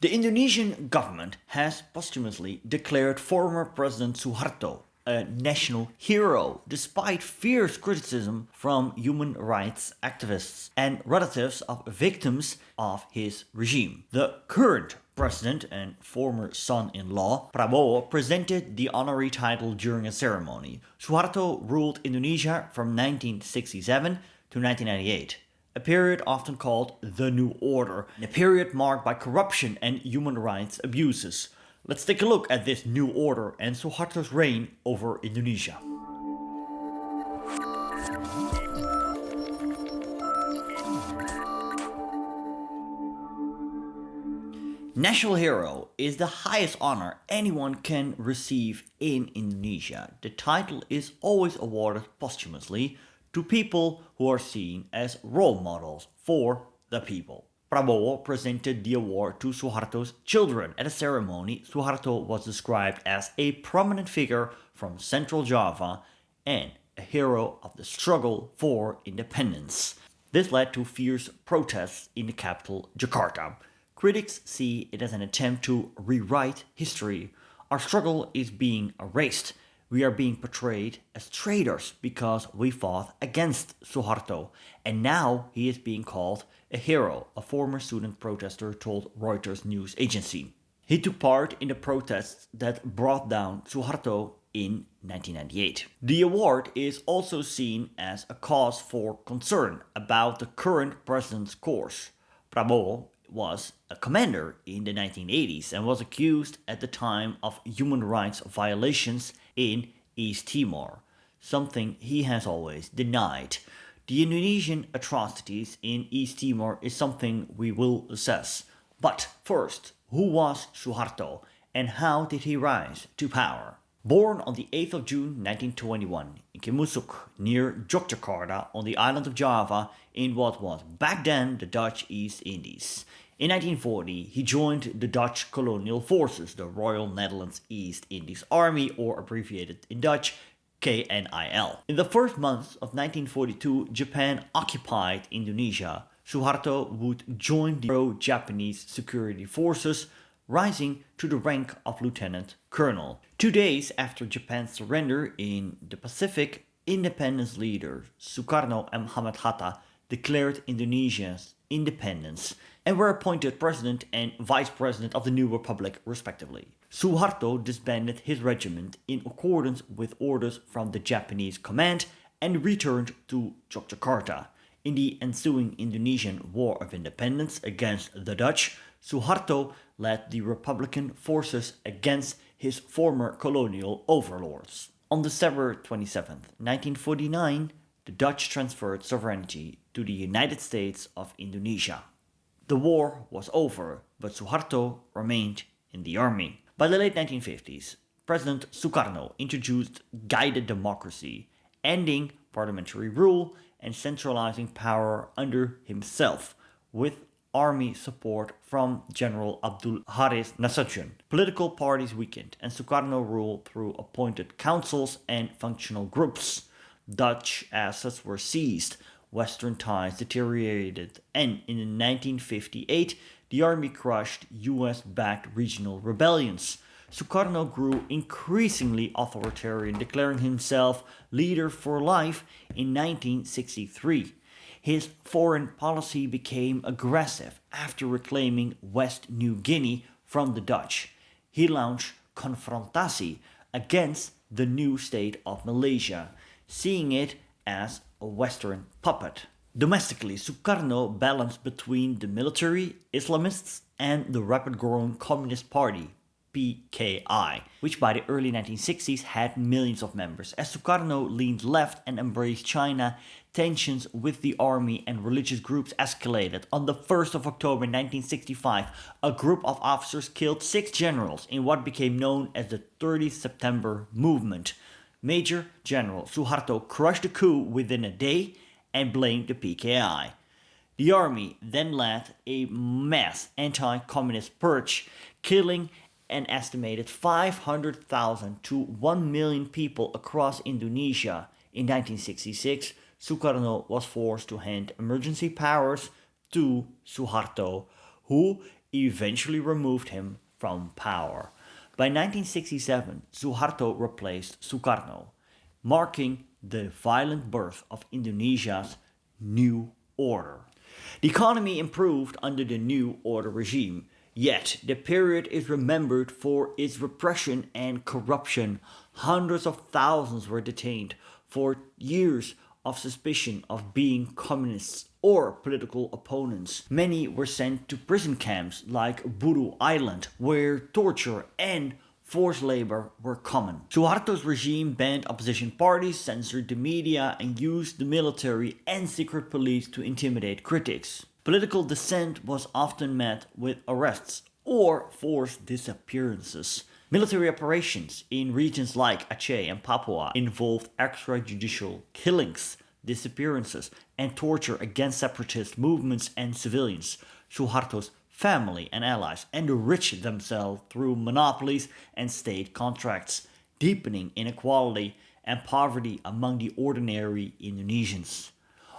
The Indonesian government has posthumously declared former President Suharto a national hero, despite fierce criticism from human rights activists and relatives of victims of his regime. The current president and former son-in-law, Prabowo, presented the honorary title during a ceremony. Suharto ruled Indonesia from 1967 to 1998. A period often called the New Order, a period marked by corruption and human rights abuses. Let's take a look at this new order and Suharto's reign over Indonesia. National Hero is the highest honor anyone can receive in Indonesia. The title is always awarded posthumously to people who are seen as role models for the people. Prabowo presented the award to Suharto's children. At a ceremony, Suharto was described as a prominent figure from Central Java and a hero of the struggle for independence. This led to fierce protests in the capital, Jakarta. Critics see it as an attempt to rewrite history. Our struggle is being erased. We are being portrayed as traitors because we fought against Suharto, and now he is being called a hero, a former student protester told Reuters news agency. He took part in the protests that brought down Suharto in 1998. The award is also seen as a cause for concern about the current president's course. Prabowo was a commander in the 1980s and was accused at the time of human rights violations in East Timor, something he has always denied. The Indonesian atrocities in East Timor is something we will assess. But first, who was Suharto and how did he rise to power? Born on the 8th of June 1921 in Kimusuk, near Yogyakarta on the island of Java in what was back then the Dutch East Indies. In 1940, he joined the Dutch colonial forces, the Royal Netherlands East Indies Army, or abbreviated in Dutch, KNIL. In the first months of 1942, Japan occupied Indonesia. Suharto would join the pro-Japanese security forces, rising to the rank of lieutenant colonel. 2 days after Japan's surrender in the Pacific, independence leaders Sukarno and Muhammad Hatta declared Indonesia's independence and were appointed president and vice president of the new republic, respectively. Suharto disbanded his regiment in accordance with orders from the Japanese command and returned to Yogyakarta. In the ensuing Indonesian War of Independence against the Dutch, Suharto led the Republican forces against his former colonial overlords. On December 27, 1949, the Dutch transferred sovereignty to the United States of Indonesia. The war was over, but Suharto remained in the army. By the late 1950s, President Sukarno introduced guided democracy, ending parliamentary rule and centralizing power under himself, with army support from General Abdul Haris Nasution. Political parties weakened, and Sukarno ruled through appointed councils and functional groups. Dutch assets were seized, Western ties deteriorated, and in 1958, the army crushed US-backed regional rebellions. Sukarno grew increasingly authoritarian, declaring himself leader for life in 1963. His foreign policy became aggressive after reclaiming West New Guinea from the Dutch. He launched confrontasi against the new state of Malaysia, seeing it as a Western puppet. Domestically, Sukarno balanced between the military, Islamists, and the rapid-growing Communist Party, PKI, which by the early 1960s had millions of members. As Sukarno leaned left and embraced China, tensions with the army and religious groups escalated. On the 1st of October 1965, a group of officers killed 6 generals in what became known as the 30th September Movement. Major General Suharto crushed the coup within a day and blamed the PKI. The army then led a mass anti-communist purge, killing an estimated 500,000 to 1 million people across Indonesia. In 1966, Sukarno was forced to hand emergency powers to Suharto, who eventually removed him from power. By 1967, Suharto replaced Sukarno, marking the violent birth of Indonesia's new order. The economy improved under the new order regime, yet the period is remembered for its repression and corruption. Hundreds of thousands were detained for years of suspicion of being communists or political opponents. Many were sent to prison camps like Buru Island, where torture and forced labor were common. Suharto's regime banned opposition parties, censored the media, and used the military and secret police to intimidate critics. Political dissent was often met with arrests or forced disappearances. Military operations in regions like Aceh and Papua involved extrajudicial killings, disappearances, and torture against separatist movements and civilians. Suharto's family and allies enriched themselves through monopolies and state contracts, deepening inequality and poverty among the ordinary Indonesians.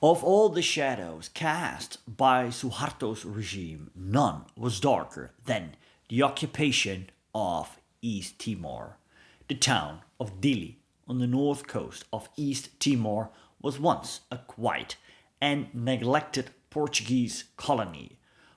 Of all the shadows cast by Suharto's regime, none was darker than the occupation of East Timor. The town of Dili on the north coast of East Timor was once a quiet and neglected Portuguese colony.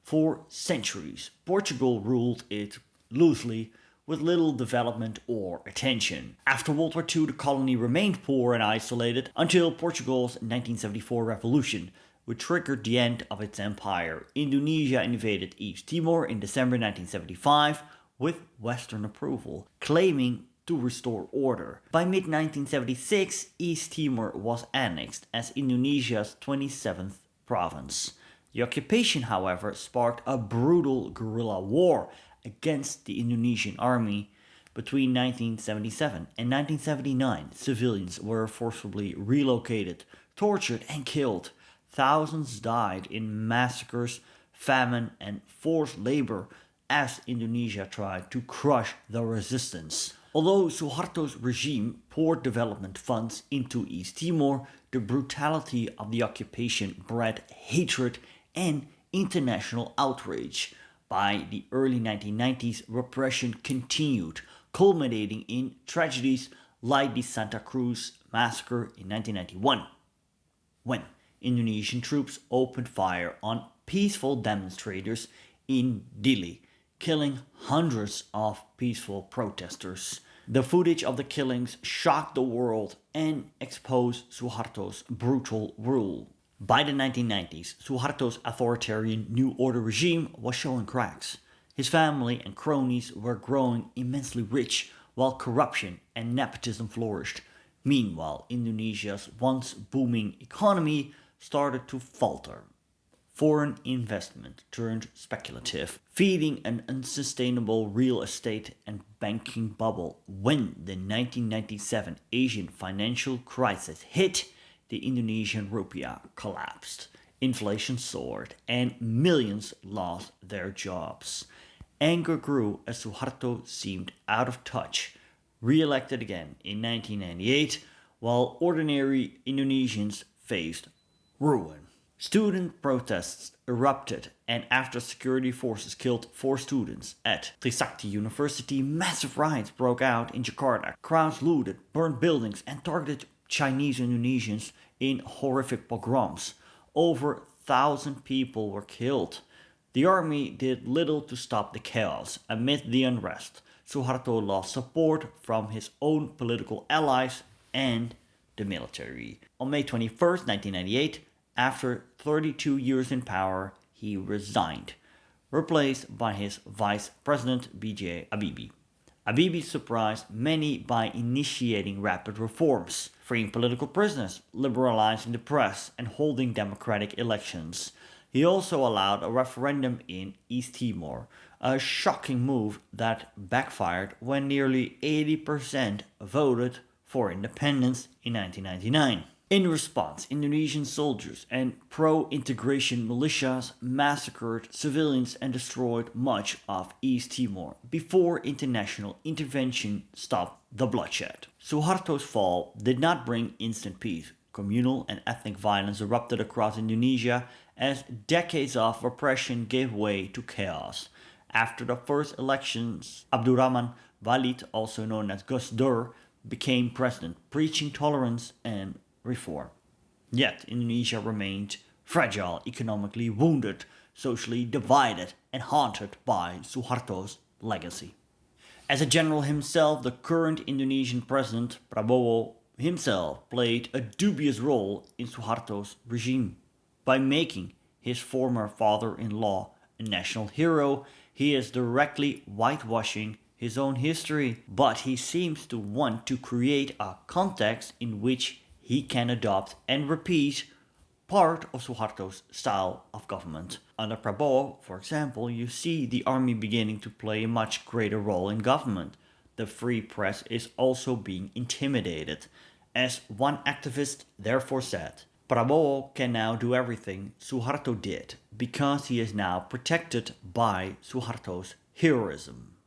For centuries, Portugal ruled it loosely with little development or attention. After World War II, the colony remained poor and isolated until Portugal's 1974 revolution, which triggered the end of its empire. Indonesia invaded East Timor in December 1975 with Western approval, claiming to restore order. By mid-1976, East Timor was annexed as Indonesia's 27th province. The occupation, however, sparked a brutal guerrilla war against the Indonesian army. Between 1977 and 1979, civilians were forcibly relocated, tortured, and killed. Thousands died in massacres, famine, and forced labor as Indonesia tried to crush the resistance. Although Suharto's regime poured development funds into East Timor, the brutality of the occupation bred hatred and international outrage. By the early 1990s, repression continued, culminating in tragedies like the Santa Cruz massacre in 1991, when Indonesian troops opened fire on peaceful demonstrators in Dili, killing hundreds of peaceful protesters. The footage of the killings shocked the world and exposed Suharto's brutal rule. By the 1990s, Suharto's authoritarian New Order regime was showing cracks. His family and cronies were growing immensely rich, while corruption and nepotism flourished. Meanwhile, Indonesia's once booming economy started to falter. Foreign investment turned speculative, feeding an unsustainable real estate and banking bubble. When the 1997 Asian financial crisis hit, the Indonesian rupiah collapsed. Inflation soared, and millions lost their jobs. Anger grew as Suharto seemed out of touch. Re-elected again in 1998, while ordinary Indonesians faced ruin. Student protests erupted, and after security forces killed 4 students at Trisakti University, massive riots broke out in Jakarta. Crowds looted, burned buildings, and targeted Chinese Indonesians in horrific pogroms. Over 1,000 people were killed. The army did little to stop the chaos. Amid the unrest, Suharto lost support from his own political allies and the military. On May 21st, 1998, after 32 years in power, he resigned, replaced by his vice president B.J. Habibie. Habibie surprised many by initiating rapid reforms, freeing political prisoners, liberalizing the press, and holding democratic elections. He also allowed a referendum in East Timor, a shocking move that backfired when nearly 80% voted for independence in 1999. In response, Indonesian soldiers and pro-integration militias massacred civilians and destroyed much of East Timor before international intervention stopped the bloodshed. Suharto's fall did not bring instant peace. Communal and ethnic violence erupted across Indonesia, as decades of repression gave way to chaos. After the first elections, Abdurrahman Walid, also known as Gus Dur, became president, preaching tolerance and reform. Yet Indonesia remained fragile, economically wounded, socially divided, and haunted by Suharto's legacy. As a general himself, the current Indonesian president, Prabowo, himself played a dubious role in Suharto's regime. By making his former father-in-law a national hero, he is directly whitewashing his own history, but he seems to want to create a context in which he can adopt and repeat part of Suharto's style of government. Under Prabowo, for example, you see the army beginning to play a much greater role in government. The free press is also being intimidated. As one activist therefore said, Prabowo can now do everything Suharto did because he is now protected by Suharto's heroism.